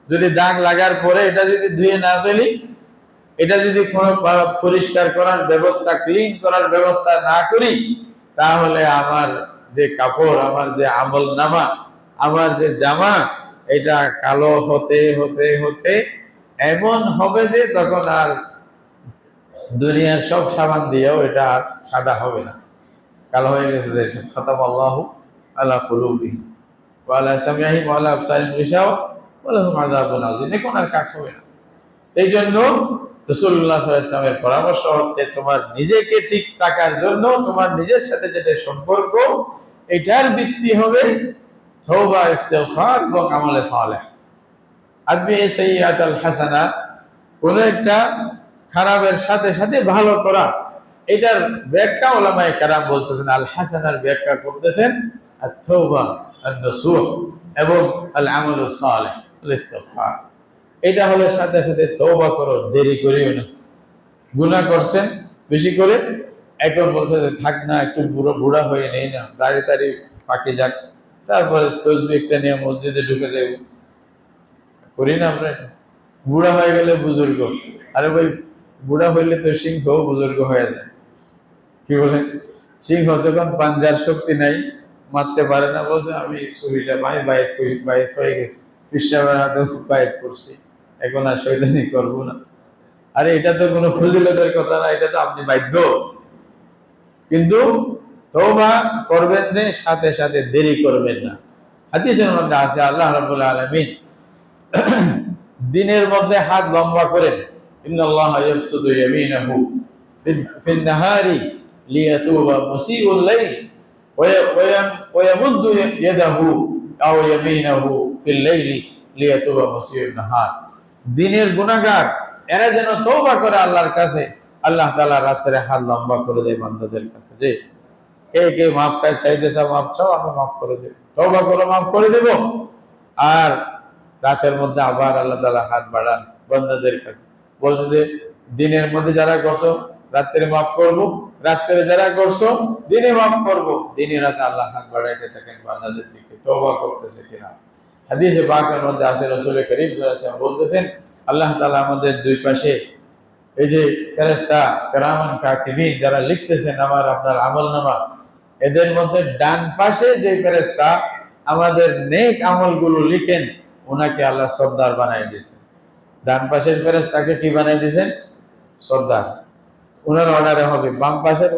[SPEAKER 1] যদি দাগ লাগার পরে এটা যদি ধুয়ে না ফেলি, এটা যদি কোনো পরিষ্কার করার ব্যবস্থা, ক্লিন করার ব্যবস্থা না করি, তাহলে আমার যে কাপড়, আমার যে আমল নামা, আমার যে জামা, এটা কালো হতে হতে হতে এমন হবে যে তখন আর দুনিয়ার সব সাবান দিয়েও এটা আর সাদা হবে না, কালো হয়ে গেছে। যে খাতামাল্লাহু আলা কুলুবিহিম ওয়া আলা সামিইহিম ওয়া আলা আবসারিহিম গিশাওয়া ওয়া লাহুম আযাবুন আযীম। এখন আর কাজ হবে না। এই জন্য রাসূলুল্লাহ সাল্লাল্লাহু আলাইহি ওয়াসাল্লামের পরামর্শ হচ্ছে, তোমার নিজেকে ঠিক রাখার জন্য, তোমার নিজের সাথে যেটা সম্পর্ক, এটার ভিত্তি হবে তওবা, ইস্তিগফার এবং আমলে সালেহ। আদবি সাইয়্যাতাল হাসানা, কোন একটা খারাপের সাথে সাথে ভালো করা। এটার ব্যাখ্যা উলামায়ে কেরাম বলতেছেন, আল হাসানার ব্যাখ্যা করতেছেন আত-তাওবা, আন-নুসুহ এবং আল আমালুস সালেহ, আল ইস্তিগফার। এটা হলো সাথে সাথে তওবা করো, দেরি করিও না। গুনাহ করছেন বেশি করে, এখন বলতেছে থাক না, একটু বুড়া হয়ে নেই না, দাড়ি তাড়ি পাকে যাক, তারপরে তসবিহ একটা নিয়ে মসজিদে ঢুকে যাই, করি না আমরা? বুড়া হয়ে গেলে বুজুর্গ। আরে ভাই, বুড়া হইলে তো সিংহ বুজুর্গ হয়ে যায়। কি বলে? সিংহ যখন পাঞ্জার শক্তি নাই, মারতে পারে না, বলছে আমি সুবিধা ভাই বাইত হয়ে গেছি, খ্রিস্টানের হাতে বাইত করছি, এখন আর শয়তানি করবো না। আরে এটা তো কোনো ফজিলতের কথা না, এটা তো আপনি বাধ্য। কি কিন্তু তওবা করবেন যে সাথে সাথে দেরি করবেন না। হাদিসের মধ্যে আছে আল্লাহ রাব্বুল আলামিন দিনের মধ্যে হাত লম্বা করেন, ইন্নাল্লাহা ইয়াবসুতু ইয়ামিনাহু ফিন নাহারি লিয়াতুবা মুসিউল লাইল ওয়া ইয়ামুদ্দু ইয়াদাহু আও ইয়ামিনাহু ফিল লাইলি লিয়াতুবা মুসিউন নাহার। দিনের গুনাহগার এরা যেন তওবা করে আল্লাহর কাছে, আল্লাহ তাআলা রাতে হাত লম্বা করে দেয় বান্দাদের কাছে যে কে মাফ চাইতেছে, মাফ চাও, আমি মাফ করে দেব, তওবা করো, মাফ করে দেব। আর রাতের মধ্যে আবার আল্লাহ তাআলা হাত বাড়ান বান্দাদের কাছে, বলছে যে দিনের মধ্যে যারা করছো রাত্রে মাফ করব, রাত্রে যারা করছো দিনে মাফ করব। দিনে রাতে আল্লাহ হাত বাড়াইতে থাকেন বান্দাদের দিকে, তওবা করতেছে কিনা। হাদিসে পাকের মধ্যে আছে রাসূল করিম সাল্লাল্লাহু আলাইহি ওয়াসাল্লাম বলতেছেন আল্লাহ তাআলা আমাদের দুই পাশে এই যে ফেরেশতা কিরামান কাতিবিন যারা লিখতেছেন আমার আপনার আমলনামা, এদের মধ্যে ডান পাশে যে ফেরেশতা আমাদের নেক আমলগুলো লিখেন ওনাকে আল্লাহ সর্দার বানাই দিয়েছেন। ডান পাশের ফেরেশতাকে কি বানাই দিয়েছেন? সর্দার। ওনার অর্ডারে হবে। বাম পাশের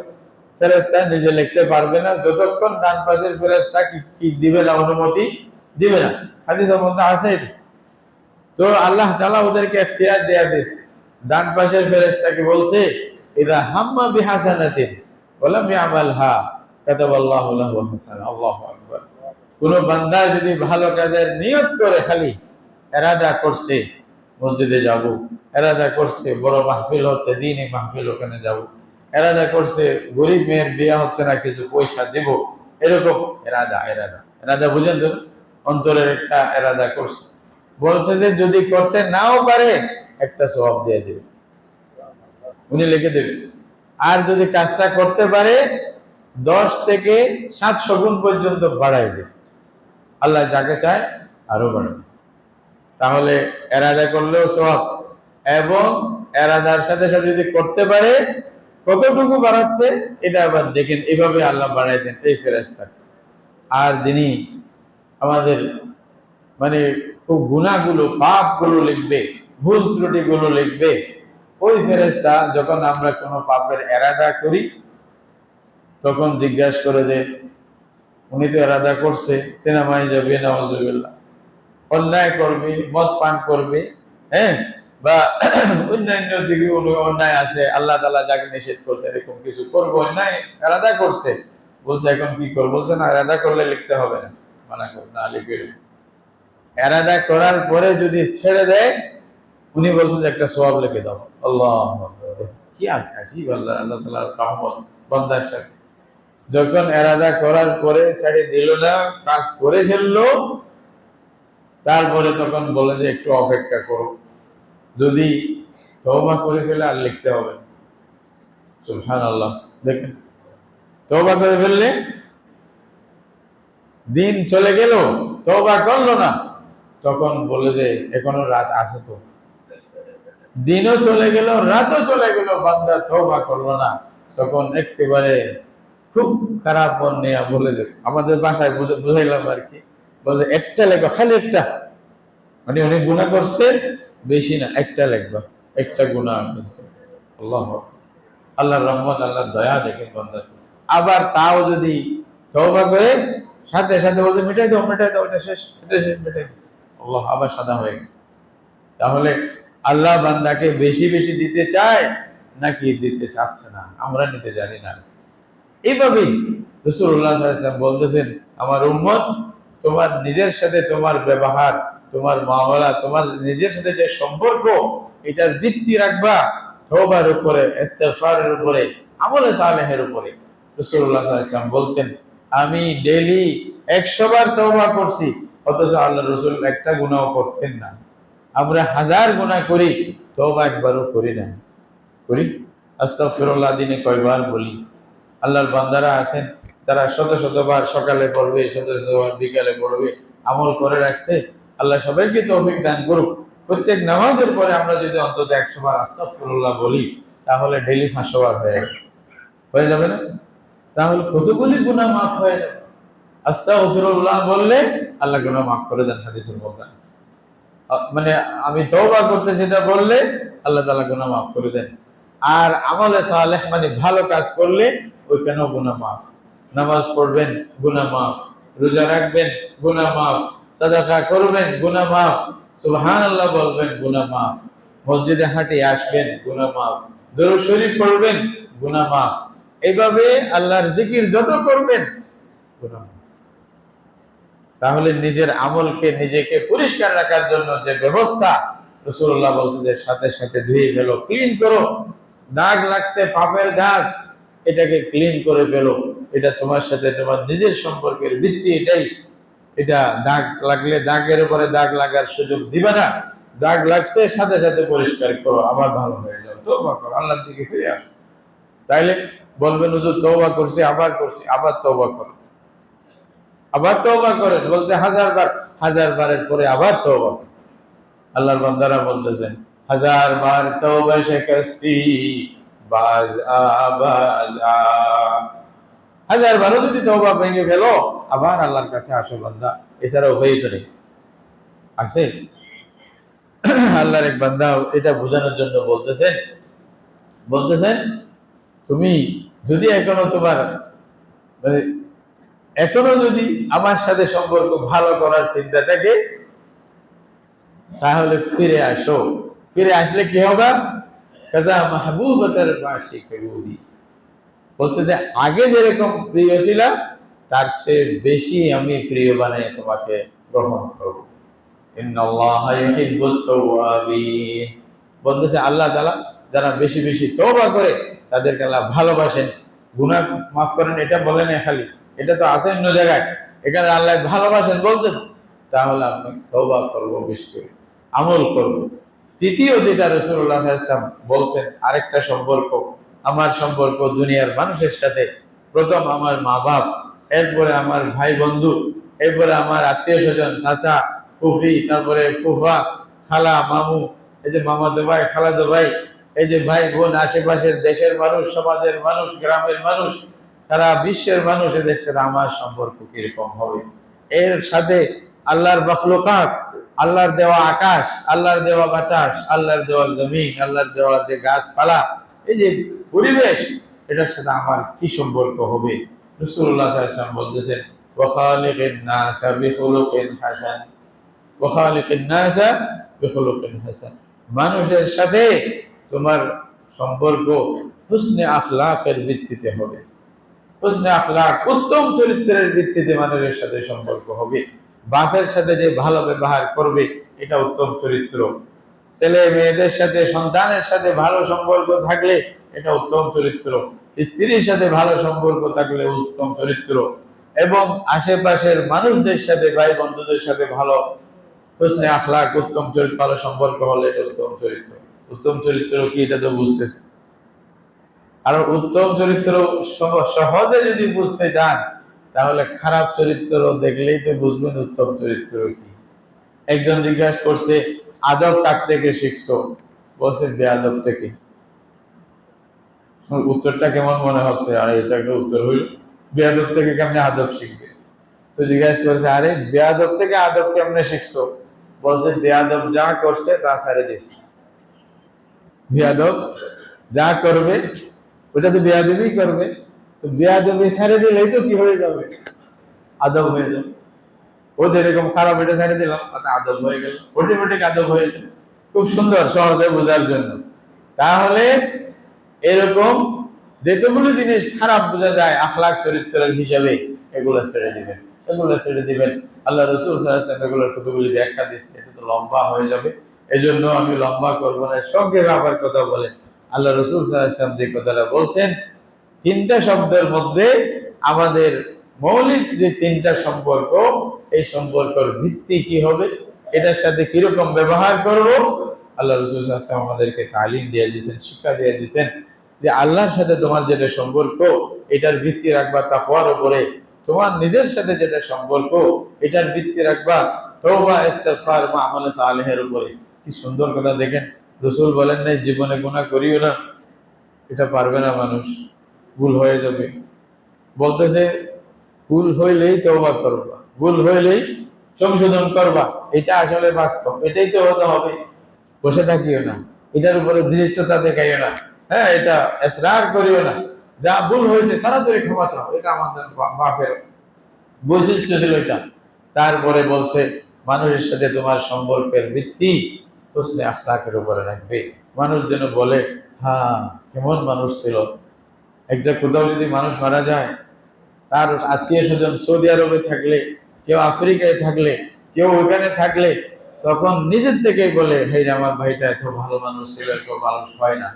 [SPEAKER 1] ফেরেশতা নিজে লিখতে পারবে না যতক্ষণ ডান পাশের ফেরেশতা কি দিবে না, অনুমতি দিবে না। হাদিসের মধ্যে আছে এটা। তো আল্লাহ তাআলা ওদেরকে ইখতিয়ার দেয়া দিয়েছে। ডান পাশের ফেরেশতাকে বলছে ইদা হাম্মা বিহাসানাতিন ওয়া লাম ইয়ামালহা কাতাবাল্লাহু লাহু হাসানা। আল্লাহু আকবার। কোন বান্দা যদি ভালো কাজের নিয়ত করে, খালি ইরাদা করছে মসজিদে যাব, ইরাদা করছে বড় মাহফিল হচ্ছে দ্বীনি মাহফিল, ওখানে যাব, ইরাদা করছে গরিব মেয়ের বিয়ে হচ্ছে না কিছু পয়সা দেব, এরকম ইরাদা বুঝেন তো, অন্তরের একটা ইরাদা করছে। বলছে যে যদি করতে নাও পারে একটা সওয়াব দিয়ে দেবে, উনি লিখে দেবে। আর যদি কাজটা করতে পারে 10 থেকে 700 গুণ পর্যন্ত বাড়াই দেবে। আল্লাহ যাকে চায় আরো বাড়াবে। তাহলে ইরাদা করলেও সওয়াব, এবং ইরাদার সাথে সাথে যদি করতে পারে কতটুকু বাড়াচ্ছে এটা আবার দেখেন। এভাবে আল্লাহ বাড়াই দেন এই ফেরেশতা। আর যিনি আমাদের মানে খুব গুনাহগুলো পাপগুলো লিখবে, ভুল ত্রুটিগুলো লিখবে, ওই ফেরেশতা যখন আমরা কোনো পাপের ইরাদা করি তখন জিজ্ঞাসা করে যে উনি তো ইরাদা করছে সিনেমায় যাবে, নাউজুবিল্লাহ, অন্যায় করবে, মদ পান করবে, হ্যাঁ, বা অন্যান্য দিকে অন্যায় আছে, আল্লাহ তাআলা যাকে নিষেধ করছে এরকম কিছু করবো, অন্যায় ইরাদা করছে। বলছে এখন কি করবো? বলছে না, ইরাদা করলে লিখতে হবে না, মানা করো না, লিখবে। ইরাদা করার পরে যদি ছেড়ে দেয় উনি বলছেন যে একটা সওয়াব লিখে দাও। আল্লাহু আকবার। কি আজীব আল্লাহ তাআলার রহমত বান্দার সাথে। যখন ইরাদা করার পরে ছেড়ে দিল না, কাজ করে ফেললো, তারপরে তখন বলে যে একটু অপেক্ষা করো, যদি তওবা করে ফেলে আর লিখতে হবে। সুবহানাল্লাহ। দেখেন, তওবা করে ফেললে দিন চলে গেল, তওবা করলো না, তখন বলে যে এখনো রাত আছে। তো দিনও চলে গেল, রাতও চলে গেল, বান্দা তওবা করলো না, তখন একেবারে খুব খারাপ মন নিয়ে বলে যে আমাদের বাসায় বুঝাইলাম আর কি, বলে একটা লেখো, খালি একটা, মানে অনেক গুনাহ করছে, বেশি না, একটা লেখবা, একটা গুনাহ। আল্লাহু আকবার। আল্লাহর রহমত, আল্লাহর দয়া দেখেন বান্দা। আবার তাও যদি তওবা করে সাথে সাথে বলতে মিটাই দাও, এটা শেষ, মিটাই দাও, আল্লাহ আবার সাদা হয়ে গেছে। তাহলে আল্লাহ বান্দাকে বেশি বেশি দিতে চায় নাকি দিতে চাচ্ছে না, আমরা নিতে জানি না। এইভাবেই রাসূলুল্লাহ সাল্লাল্লাহু আলাইহি ওয়াসাল্লাম বলতেছেন আমার উম্মত, তোমার নিজের সাথে তোমার ব্যবহার, তোমার মুআমালা, তোমার নিজের সাথে যে সম্পর্ক, এটার ভিত্তি রাখবা তওবার উপরে, ইস্তিগফারের উপরে, আমলে সালেহের উপরে। রাসূলুল্লাহ সাল্লাল্লাহু আলাইহি ওয়াসাল্লাম বলতেন আমি ডেইলি 100 বার তওবা করছি, অথচ আল্লাহর রাসূল একটা গুনাহও করতেন না। আমরা 1000 গুনাহ করি, তওবা একবারও করি না। করি আস্তাগফিরুল্লাহ দিনে কয়বার বলি? আল্লাহর বান্দারা আছেন তারা শত শতবার সকালে পড়বে, শত শতবার বিকালে পড়বে, আমল করে রাখছে। আল্লাহ সবাইকে তৌফিক দান করুক। প্রত্যেক নামাজের পরে আমরা যদি অন্তত 100 বার আস্তাগফিরুল্লাহ বলি, তাহলে ডেইলি 500 বার হয়ে যাবে না? তাহলে কতগুলি গুনাহ মাফ হয়ে যাবে। আস্তাগফিরুল্লাহ বললে আল্লাহ গুনাহ মাফ করে দেন, হাদিসের মধ্যে আছে। মানে আমি তওবা করতে যেটা বললে আল্লাহ তাআলা গুনাহ মাফ করে দেন। আর আমলে সালেহ মানে ভালো কাজ করলে ওইখানে গুনাহ মাফ। নামাজ পড়বেন, গুনাহ মাফ। রোজা রাখবেন, গুনাহ মাফ। সাদাকা করবেন, গুনাহ মাফ। সুবহানাল্লাহ বলবেন, গুনাহ মাফ। মসজিদে হাঁটে আসবেন, গুনাহ মাফ। দরুদ শরীফ পড়বেন, গুনাহ মাফ। এইভাবে আল্লাহর জিকির যত করবেন, গুনাহ মাফ। তাহলে নিজের আমলকে নিজেকে পরিষ্কার রাখার জন্য যে ব্যবস্থা, রাসূলুল্লাহ বলছে যে সাথে সাথে ধুয়ে ফেলো, ক্লিন করো। দাগ লাগছে, পাপের দাগ, এটাকে ক্লিন করে ফেলো। এটা তোমার সাথে তোমার নিজের সম্পর্কের ভিত্তি এটাই। এটা দাগ লাগলে দাগের উপরে দাগ লাগার সুযোগ দিবে না। দাগ লাগছে, সাথে সাথে পরিষ্কার করো, আবার ভালো হয়ে যাও, তওবা করো, আল্লাহর দিকে ফিরে আসো। তাইলে বলবেন হুজুর তওবা করছি, আবার করছি, আবার তওবা করো, আবার তওবা করেন। বলতে 1000 বার, 1000 বারের পরে আবার তওবা করেন। আল্লাহর বান্দারা বলতেছেন 1000 বার তওবা শিকস্তি বাজ আবাজ। 1000 বারও যদি তওবা ভেঙে ফেলো, আবার আল্লাহর কাছে আসো বান্দা, এছাড়া উপায় তো নেই। আছে আল্লাহর এক বান্দা এটা বোঝানোর জন্য বলতেছেন তুমি যদি এখনো তোমার মানে এখনো যদি আমার সাথে সম্পর্ক ভালো করার চিন্তা থাকে, তাহলে ফিরে আসো। ফিরে আসলে কি হবে? কাজা মাহবুবতার বাশিক রুহি বলতে যে আগে যেরকম প্রিয় ছিলাম তার চেয়ে বেশি আমি প্রিয় বানিয়ে তোমাকে গ্রহণ করব। ইন্নাল্লাহা ইউহিব্বুত তাওয়াবিন। বলতেছে আল্লাহ তাআলা যারা বেশি বেশি তওবা করে তাদেরকে আল্লাহ ভালোবাসেন। গুনাহ মাফ করেন এটা বলেন না খালি, এটা তো আছে অন্য জায়গায়। এখানে আল্লাহ ভালোবাসেন বলতেছে, তাহলে আমি তওবা করব, বেশি করে আমল করব। তৃতীয় যেটা রাসূলুল্লাহ সাল্লাল্লাহু আলাইহি ওয়াসাল্লাম বলছেন, আরেকটা সম্পর্ক, আমার সম্পর্ক দুনিয়ার মানুষের সাথে। প্রথম আমার মা বাপ, এরপরে আমার ভাই বন্ধু, এরপরে আমার আত্মীয় স্বজন, চাচা ফুফি, তারপরে ফুফা, খালা, মামু, এই যে মামাতো ভাই, খালাতো ভাই, এই যে ভাই বোন, আশেপাশের দেশের মানুষ, সমাজের মানুষ, গ্রামের মানুষ, সারা বিশ্বের মানুষ, এদের সাথে আমার সম্পর্ক কিরকম হবে। এর সাথে আল্লাহর মাখলুকাত, আল্লাহর দেওয়া আকাশ, আল্লাহর দেওয়া বাতাস, আল্লাহর দেওয়া জমিন, আল্লাহর দেওয়া যে গাছপালা, এই যে পরিবেশ, এটার সাথে আমার কি সম্পর্ক হবে। রাসূলুল্লাহ সাল্লাল্লাহু আলাইহি ওয়াসাল্লাম বলতেছেন ওয়াখালিকিন নাসা বিখুলুকিন হাসান, ওয়াখালিকিন নাসা বিখুলুকিন হাসান। মানুষের সাথে তোমার সম্পর্ক হুসনে আখলাকের ভিত্তিতে হবে। হুসনে আখলাক, উত্তম চরিত্রের ভিত্তিতে মানুষের সাথে সম্পর্ক হবে। বাপের সাথে যে ভালো ব্যবহার করবে, এটা উত্তম চরিত্র। ছেলে মেয়েদের সাথে, সন্তানের সাথে ভালো সম্পর্ক থাকলে এটা উত্তম চরিত্র। স্ত্রীর সাথে ভালো সম্পর্ক থাকলে উত্তম চরিত্র। এবং আশেপাশের মানুষদের সাথে, ভাই বন্ধুদের সাথে ভালো হুসনে আখলাক, উত্তম চরিত্র, ভালো সম্পর্ক হলে এটা উত্তম চরিত্র। উত্তম চরিত্র কি এটা তো বুঝতেছে। আর উত্তম চরিত্র সহজে যদি বুঝতে চান, তাহলে খারাপ চরিত্র দেখলেই তো বুঝবেন উত্তম চরিত্র কি। একজন জিজ্ঞাসা করছে আদব কার থেকে শিখছো? বলছে বেয়াদব থেকে। উত্তরটা কেমন মনে হচ্ছে? আর এটা একটা উত্তর হইল, বেয়াদব থেকে কেমনে আদব শিখবে? তো জিজ্ঞাসা করছে আরে বেয়াদব থেকে আদব কেমনে শিখছো? বলছে বেয়াদব যা করছে তা ছেড়ে দিয়েছে। বেয়াদব যা করবে ওটা তো বেয়াদবি করবে, তো বেয়াদবি ছেড়ে দিলেই তো কি হয়ে যাবে? আদব হয়ে যাবে। ও যেরকম খারাপ, এটা ছেড়ে দিলাম, আদব হয়ে গেল, অটোমেটিক আদব হয়ে যাবে। খুব সুন্দর, সহজে বোঝার জন্য। তাহলে এরকম যেগুলো জিনিস খারাপ বোঝা যায় আখলাক চরিত্রের হিসাবে, এগুলো ছেড়ে দিবেন, এগুলো ছেড়ে দিবেন। আল্লাহ রাসূল সাল্লাল্লাহু আলাইহি ওয়াসাল্লাম এগুলোর কতগুলি ব্যাখ্যা দিয়েছে, এটা তো লম্বা হয়ে যাবে, এজন্য আমি লম্বা করব না। সংক্ষেপে আবার কথা বলেন, আল্লাহ রাসূল সাল্লাল্লাহু আলাইহি ওয়াসাল্লাম যে কথাটা বলছেন, তিনটা শব্দের মধ্যে আমাদের মৌলিক যে তিনটা সম্পর্ক, এই সম্পর্কের ভিত্তি কি হবে, এটার সাথে কিরকম ব্যবহার করব, আল্লাহ রাসূল সাল্লাল্লাহু আলাইহি ওয়াসাল্লাম আমাদেরকে তালিম দিয়ে দিয়েছেন, শিক্ষা দিয়ে দিয়েছেন যে আল্লাহর সাথে তোমার যেটা সম্পর্ক, এটার ভিত্তি রাখবা তাকওয়ার উপরে। তোমার নিজের সাথে যেটা সম্পর্ক, এটার ভিত্তি রাখবা তওবা, ইস্তিগফার, আমলে সালেহের উপরে। কি সুন্দর কথা দেখেন, রাসূল বলেন নাই জীবনে গুনাহ করিও না, এটা পারবে না মানুষ, ভুল হয়ে যাবে। বলতেছে ভুল হইলেই তওবা করবা, ভুল হইলেই সংশোধন করবা। এটা আসলে বাস্তব, এটাই তো হতে হবে। বসে থাকিও না, এটার উপরে দৃষ্টতা দেখাইও না, হ্যাঁ, এটা ইসরার করিও না। যা ভুল হয়েছে তাড়াতাড়ি ক্ষমা চাও, এটা আমাদের বাপের বৈশিষ্ট্য ছিল এটা। তারপরে বলছে মানুষের সাথে তোমার সম্পর্কের ভিত্তি হোসনে আখলাকের উপরে রাখবে। মানুষ যেন বলে হ্যাঁ কেমন মানুষ ছিল। একটা কোথাও যদি মানুষ মারা যায়, তার আত্মীয় স্বজন সৌদি আরবে থাকলে, কেউ আফ্রিকায় থাকলে, কেউ ওইখানে থাকলে, তখন নিজের থেকেই বলে হে আমার ভাইটা এত ভালো মানুষ ছিল, এত মানুষ হয় না,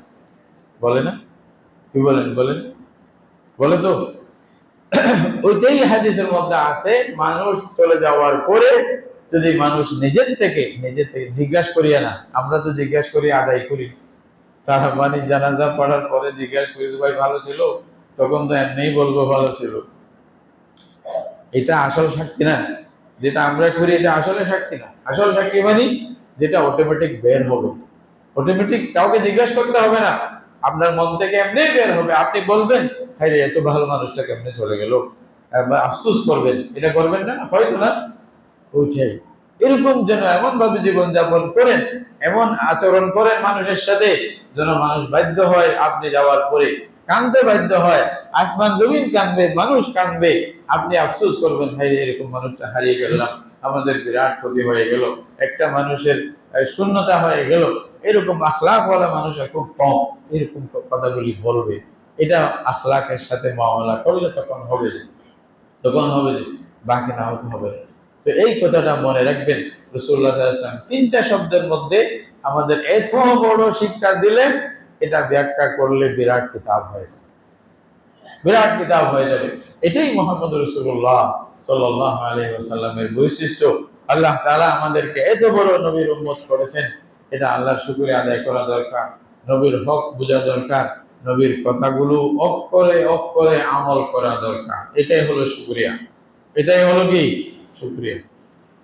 [SPEAKER 1] বলে না? কি বলেন বলেন? বলে তো। ওইটাই হাদিসের মধ্যে আছে, মানুষ চলে যাওয়ার পরে যদি মানুষ নিজের থেকে জিজ্ঞাসা করিয়া না, আমরা তো জিজ্ঞাসা করি আদায় করি, তারা মানে জানাজা পড়ার পরে জিজ্ঞাসা করি ভাই ভালো ছিল, তখন তো এমনিই বলবো ভালো ছিল। এটা আসল সাক্ষী না, যেটা আমরা করি এটা আসলে সাক্ষী না। আসল সাক্ষী মানে যেটা অটোমেটিক বের হবে, অটোমেটিক কাউকে জিজ্ঞাসা করতে হবে না, আপনার মন থেকে এমনি বের হবে। আপনি বলবেন হায় রে এত ভালো মানুষটা কেমনে চলে গেল, বা আফসোস করবেন, এটা করবেন না হয়তো না। ওইটাই, এরকম যেন এমন ভাবে জীবন যাপন করেন, এমন আচরণ করেন মানুষের সাথে, যেন মানুষ বাধ্য হয় আপনি যাওয়ার পরে, কাঁদতে বাধ্য হয়, আসমান জমিন কাঁদবে, মানুষ কাঁদবে, আপনি আফসোস করবেন ভাই এরকম মানুষটা হারিয়ে গেলাম, আমাদের বিরাট ক্ষতি হয়ে গেল, একটা মানুষের শূন্যতা হয়ে গেল। এরকম আখলাকওয়ালা মানুষ খুব কম এরকম কথাগুলি বলবে। এটা আখলাকের সাথে মামলা করলে তখন হবে যে, বাকি না হতে হবে। তো এই কথাটা মনে রাখবেন। রাসূলুল্লাহ সাল্লাল্লাহু আলাইহি ওয়াসাল্লাম তিনটা শব্দের মধ্যে আমাদের এত বড় শিক্ষা দিলেন, এটা ব্যাখ্যা করলে বিরাট কিতাব হয়ে যাবে। এটাই মুহাম্মদ রাসূলুল্লাহ সাল্লাল্লাহু আলাইহি ওয়াসাল্লামের বৈশিষ্ট্য। আল্লাহ তাআলা আমাদেরকে এত বড় নবীর উম্মত করেছেন, এটা আল্লাহর শুকরিয়া আদায় করা দরকার, নবীর হক বোঝা দরকার, নবীর কথাগুলো অক্ষরে অক্ষরে আমল করা দরকার। এটাই হলো শুকরিয়া, এটাই হলো কি শুকরিয়া।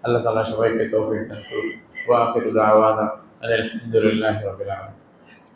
[SPEAKER 1] আল্লাহ তাআলা সবাইকে তৌফিক দান করুন। ওয়া আখিরু দাওয়ানা আলহামদুলিল্লাহি রাব্বিল আলামিন।